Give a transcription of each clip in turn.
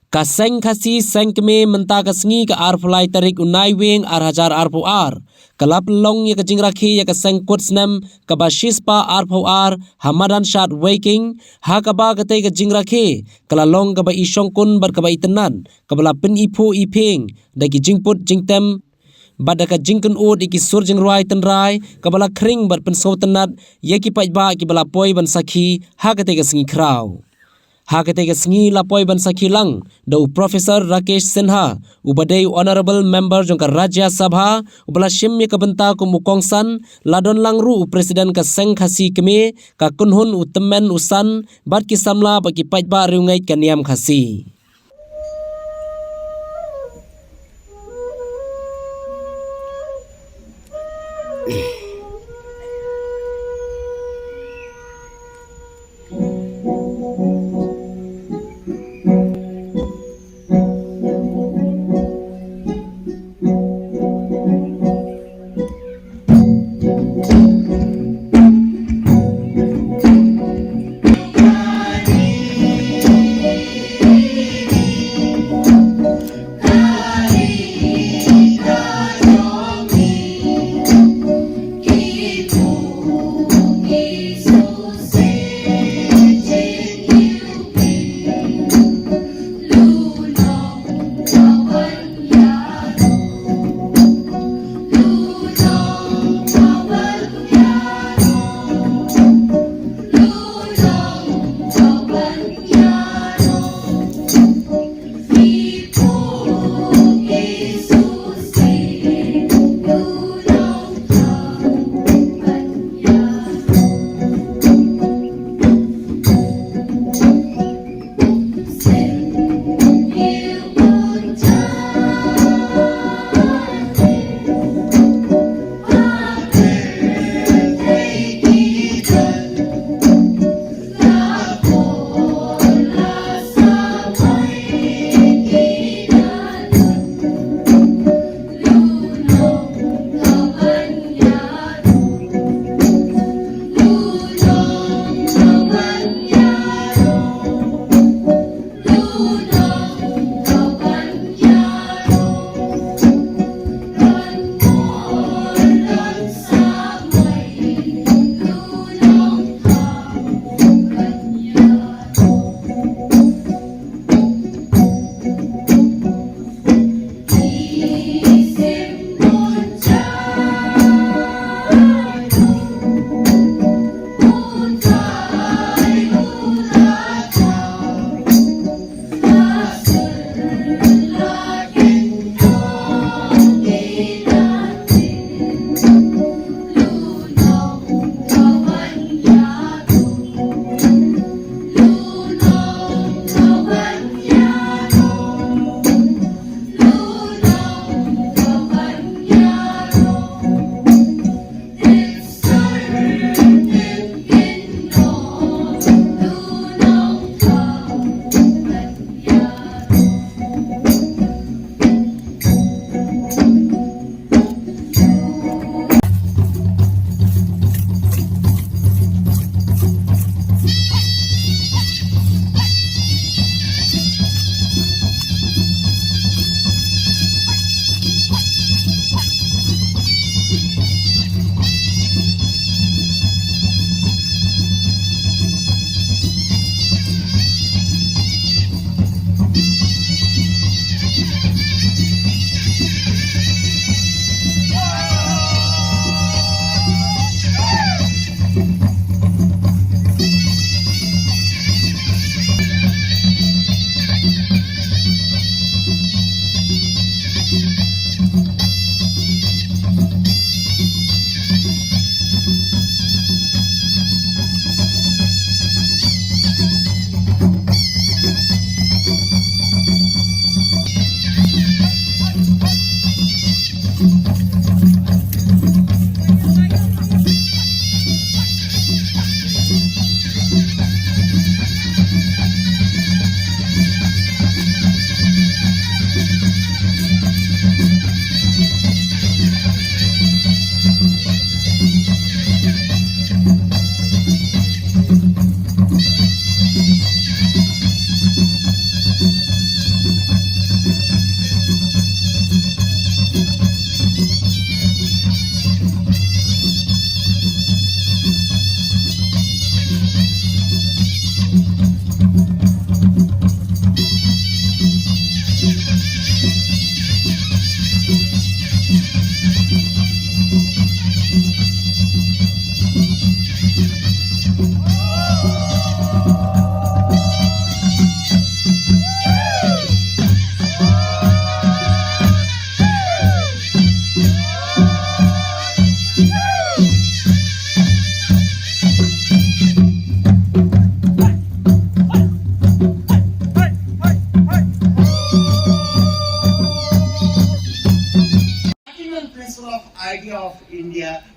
Ka Seng Khasi Sengkme menta ka sengi ka arflai tarik unai wing hajar arpo ar. Kalap long ya ka Jingrakhe ya ka Sengkut Snem ka bashispa arpo ar hamadan shat waking ha Kaba ka te ka Jingrakhe kala long ka ba Shong kun bar ka ba itenan ka bala pin ipo iping da ki jingput jingtem bada ka jingkun ud iki sur jingrai tenrai ka bala kring bar pen so tenat ya ki pajba ki bala poi ban sakhi ha ka te ka sengi krau. Hakete sengi lapoi ban sakilang do Profesor Rakesh Sinha ubadai honorable member jongka Rajya Sabha ubala shimya kabenta ku mukongsan ladon langru presiden ka Seng Khasi keme ka kunhun utemen usan bat ki samla bagi pajba riungai kaniam Khasi.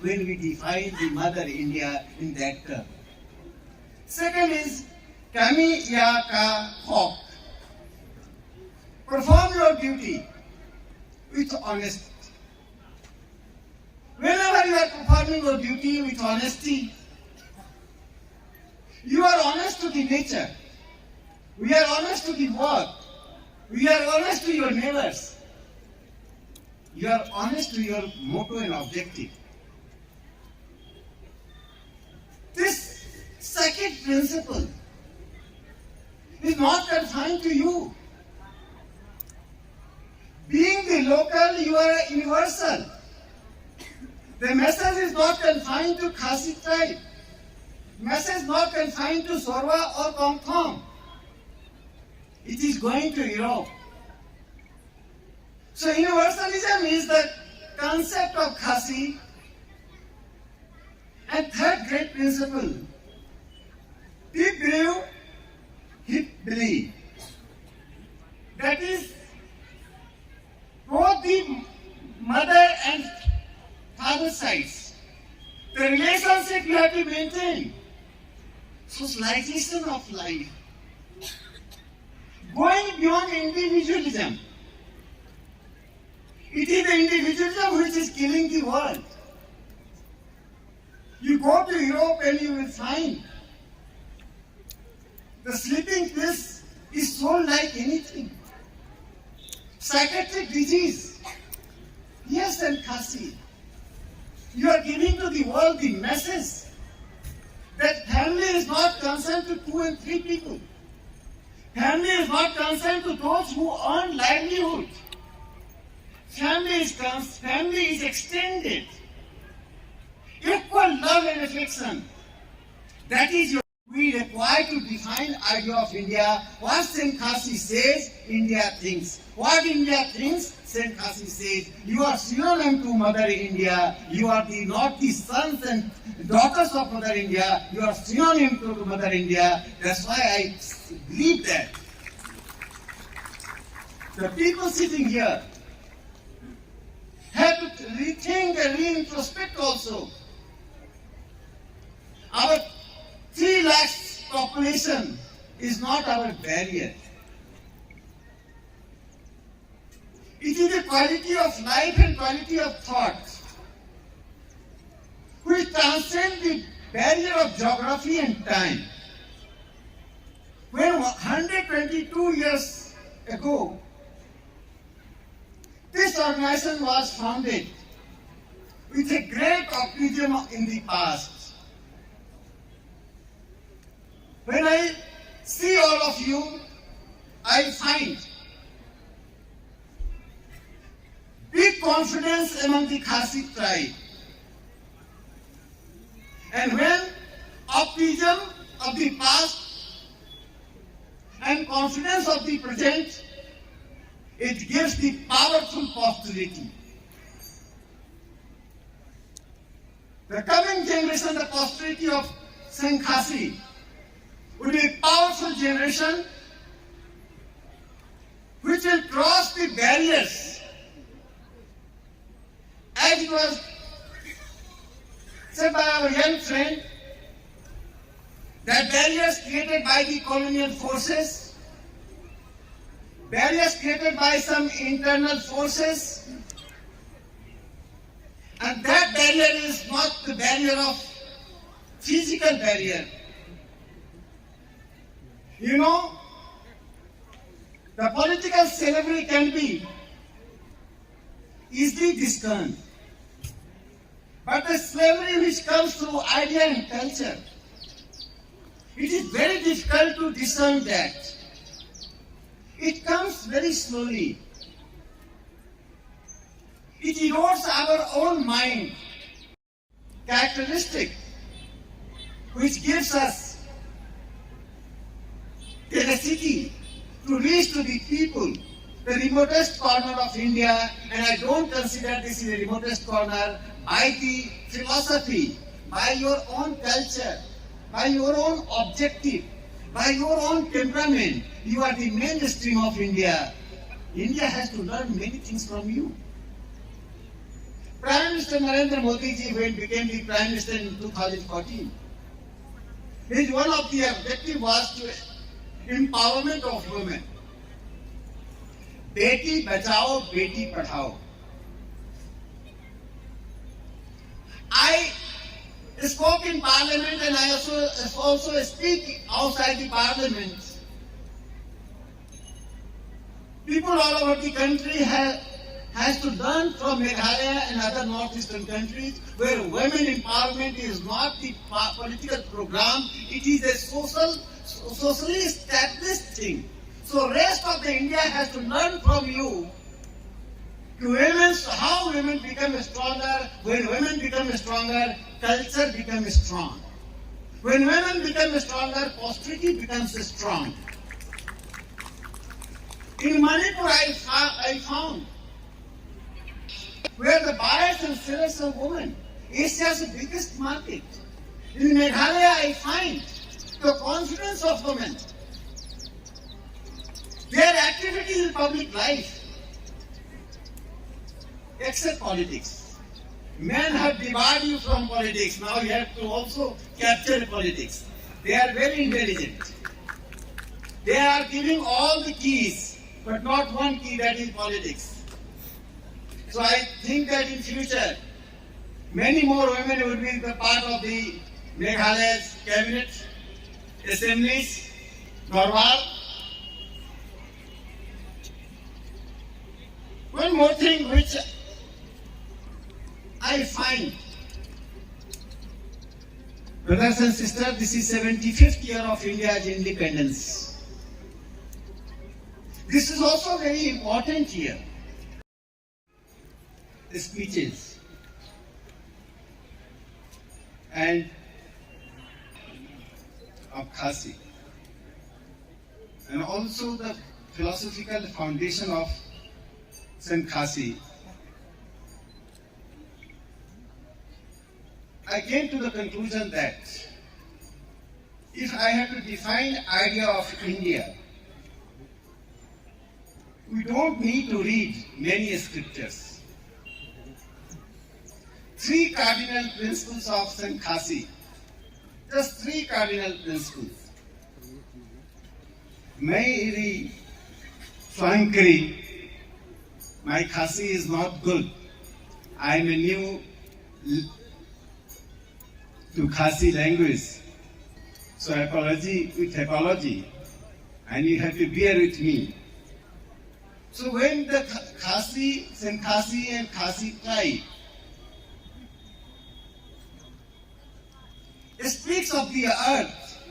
when we define the Mother India in that term. Second is Kami Ya Ka Hok. Perform your duty with honesty. Whenever you are performing your duty with honesty, you are honest to the nature. We are honest to the world. We are honest to your neighbors. You are honest to your motto and objective. This second principle is not confined to you. Being the local, you are universal. The message is not confined to Khasi tribe. Message not confined to Sorwa or Kongthong. It is going to Europe. So universalism is the concept of Khasi. And third great principle, deep believe, deep believe. That is, both the mother and father sides, the relationship you have to maintain. Socialization of life. Going beyond individualism. It is the individualism which is killing the world. You go to Europe and you will find the sleeping pills is sold like anything. Psychiatric disease. Yes, and Khasi. You are giving to the world the message that family is not concerned to 2 and 3 people. Family is not concerned to those who earn livelihood. Family is extended. Equal love and affection. That is your. We require to define idea of India. What Seng Khasi says, India thinks. What India thinks, Seng Khasi says. You are synonym to Mother India. You are not the sons and daughters of Mother India. You are synonym to Mother India. That's why I believe that. The people sitting here have to rethink and reintrospect also. Our 3 lakhs population is not our barrier. It is the quality of life and quality of thought which transcend the barrier of geography and time. When 122 years ago, this organization was founded with a great optimism in the past. When I see all of you, I find big confidence among the Khasi tribe. And when optimism of the past and confidence of the present, it gives the powerful posterity. The coming generation, the posterity of Seng Khasi, will be a powerful generation which will cross the barriers. As it was said by our young friend, that barriers created by the colonial forces, barriers created by some internal forces, and that barrier is not the barrier of physical barrier. You know, the political slavery can be easily discerned. But the slavery which comes through idea and culture, it is very difficult to discern that. It comes very slowly. It erodes our own mind, characteristic, which gives us tenacity to reach to the people, the remotest corner of India, and I don't consider this is the remotest corner, by the philosophy, by your own culture, by your own objective, by your own temperament. You are the mainstream of India. India has to learn many things from you. Prime Minister Narendra Modi ji, when became the Prime Minister in 2014, one of the objectives was to empowerment of women. Beti bachao, beti padhao. I spoke in Parliament and I also speak outside the Parliament. People all over the country has to learn from Meghalaya and other northeastern countries where women empowerment is not the political program, it is a socially established thing. So rest of the India has to learn from you how women become stronger. When women become stronger, culture becomes strong. When women become stronger, posterity becomes strong. In Manipur, I found where the buyers and sellers are women, Asia's biggest market. In Meghalaya, I find the confidence of women, their activity in public life, except politics. Men have debarred you from politics. Now you have to also capture politics. They are very intelligent. They are giving all the keys, but not one key, that is politics. So I think that in future, many more women will be the part of the Meghalaya's cabinet, assemblies, Garhwal. One more thing which I find, brothers and sisters, this is 75th year of India's independence. This is also a very important year. The speeches and of Khasi, and also the philosophical foundation of Khasi. I came to the conclusion that if I have to define idea of India, we don't need to read many scriptures. Three cardinal principles of Khasi. Just three cardinal principles. Mairi Swankari, my Khasi is not good. I am a new to Khasi language. So apology with apology. And you have to bear with me. So when the Khasi, Khasi and Khasi tribe speaks of the earth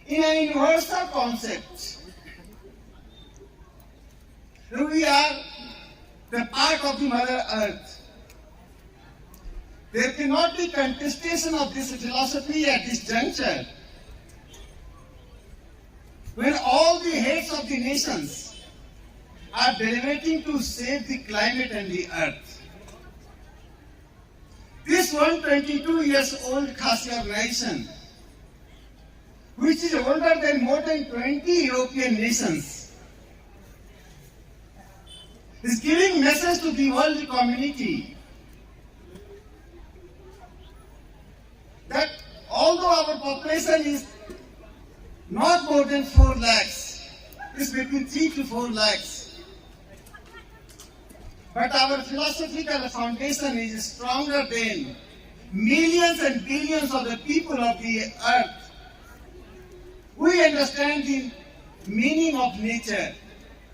in an universal concept, we are the part of the Mother Earth. There cannot be contestation of this philosophy at this juncture when all the heads of the nations are deliberating to save the climate and the earth. This 122 years old Khasi organization, which is older than more than 20 European nations, is giving message to the world community that although our population is not more than 4 lakhs, it's between 3 to 4 lakhs, but our philosophical foundation is stronger than millions and billions of the people of the earth. We understand the meaning of nature.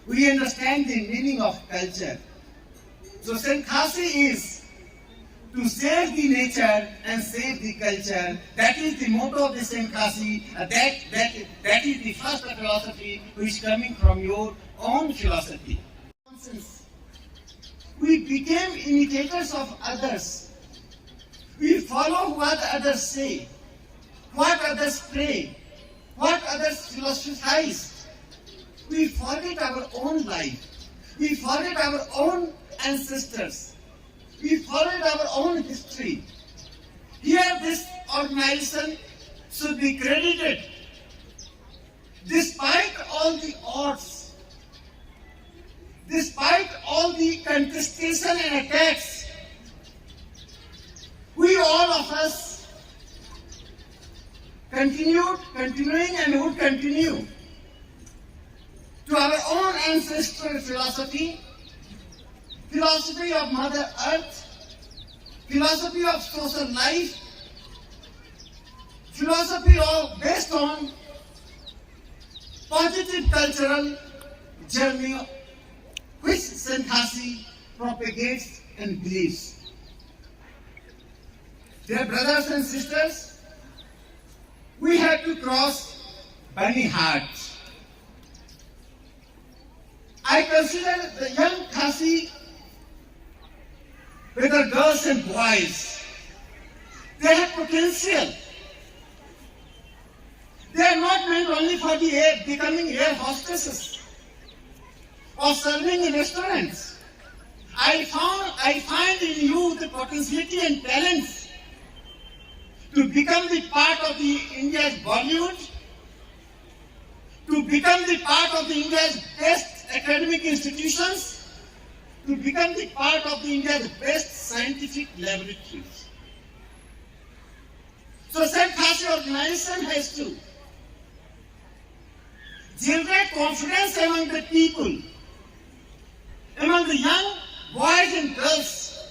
We understand the meaning of culture. So Khasi is to save the nature and save the culture. That is the motto of the Khasi. That is the first philosophy which is coming from your own philosophy. We became imitators of others. We follow what others say, what others pray, what others philosophize. We forget our own life. We forget our own ancestors. We forget our own history. Here this organization should be credited despite all the odds, despite all the contestation and attacks, we all of us continuing and would continue to our own ancestral philosophy, philosophy of Mother Earth, philosophy of social life, philosophy of based on positive cultural journey which Saint Khasi propagates and believes. Dear brothers and sisters, we have to cross many hearts. I consider the young Khasi, whether girls and boys, they have potential. They are not meant only for the becoming air hostesses or serving in restaurants. I find in you the potentiality and talents to become the part of the India's Bollywood, to become the part of the India's best academic institutions, to become the part of the India's best scientific laboratories. So Saint Khasi organization has to generate confidence among the people, among the young boys and girls,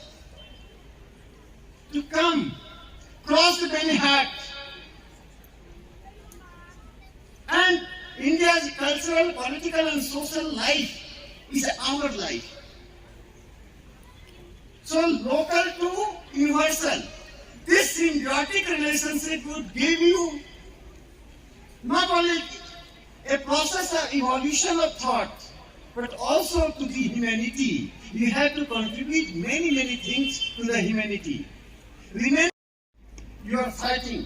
to come, cross the many hearts. And India's cultural, political and social life is our life. So local to universal, this symbiotic relationship would give you not only a process of evolution of thought, but also to the humanity. You have to contribute many things to the humanity. Remember, you are fighting.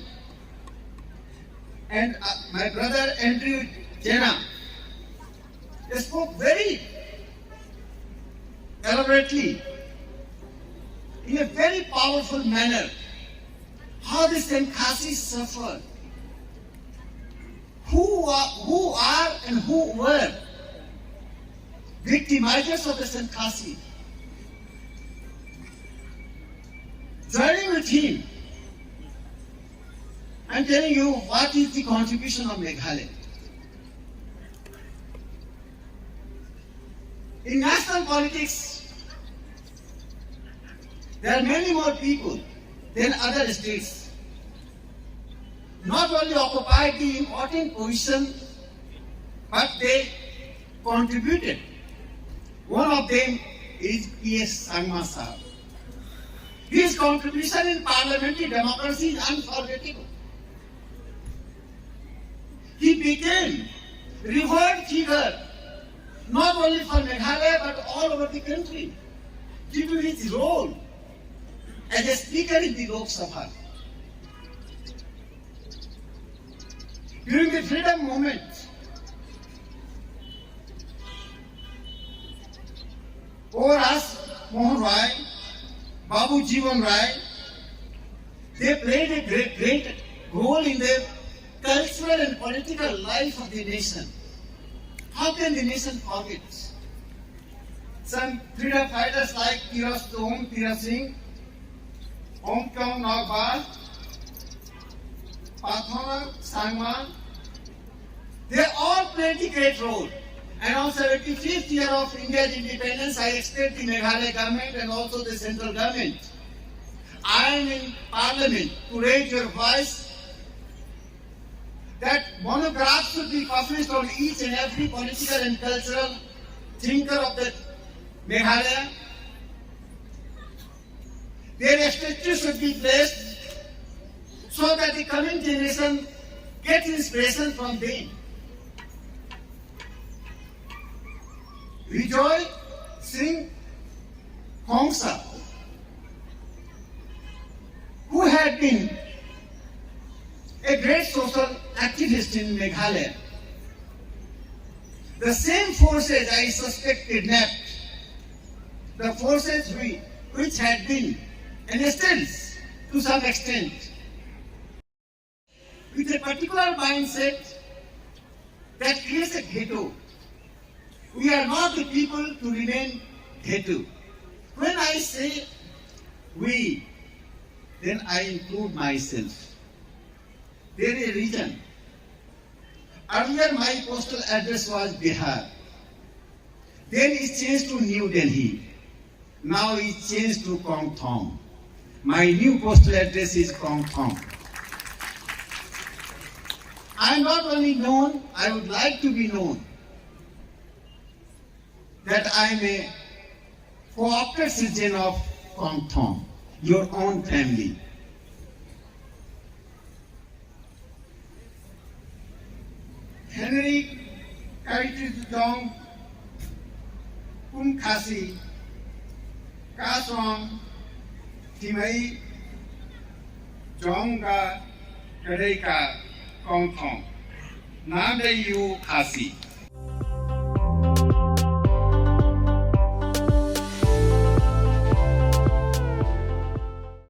And my brother Andrew Jena spoke very elaborately, in a very powerful manner, how the Saint Khasi suffered. Who are and who were victimizers of the Saint Khasi. Joining with him, I'm telling you what is the contribution of Meghalaya. In national politics, there are many more people than other states. Not only occupied the important position, but they contributed. One of them is P.S. Sangma Sahab. His contribution in parliamentary democracy is unforgettable. He became a revered figure, not only for Meghalaya but all over the country, due to his role as a speaker in the Lok Sabha. During the freedom movement, Oras Mohan Rai, Babu Jeevan Rai, they played a great role in the cultural and political life of the nation. How can the nation forget? Some freedom fighters like Tira Singh, Om Kaun Nagbar, Pathona Sangman, they all played a great role. And on 75th year of India's independence, I expect the Meghalaya government and also the central government, I am in parliament to raise your voice that monographs should be published on each and every political and cultural thinker of the Meghalaya. Their statues should be placed so that the coming generation gets inspiration from them. Vijay Singh Khongsa, who had been a great social activist in Meghalaya. The same forces I suspect kidnapped, the forces which had been, and still to some extent, with a particular mindset that creates a ghetto. We are not the people to remain they too. When I say we, then I include myself. There is a reason. Earlier my postal address was Bihar. Then it changed to New Delhi. Now it changed to Kong Thong. My new postal address is Kong Thong. I am not only known, I would like to be known that I am a co-opted citizen of Kong Thong, your own family. Henry Kaitit Dong, Kum Khasi, Kasong, Timai, Jonga, Kadeka, Kong Thong. Name you Khasi.